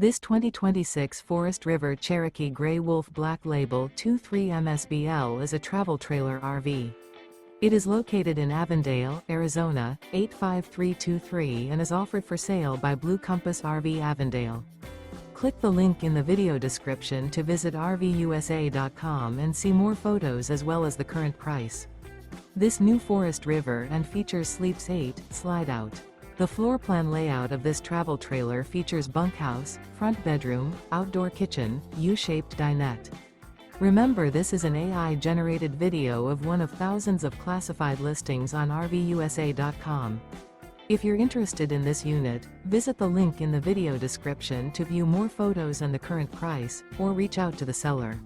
This 2026 Forest River Cherokee Grey Wolf Black Label 23 MSBL is a travel trailer RV. It is located in Avondale, Arizona, 85323 and is offered for sale by Blue Compass RV Avondale. Click the link in the video description to visit RVUSA.com and see more photos as well as the current price. This new Forest River and features Sleeps 8, Slideout. The floor plan layout of this travel trailer features bunkhouse, front bedroom, outdoor kitchen, U-shaped dinette. Remember, this is an AI-generated video of one of thousands of classified listings on RVUSA.com. If you're interested in this unit, visit the link in the video description to view more photos and the current price, or reach out to the seller.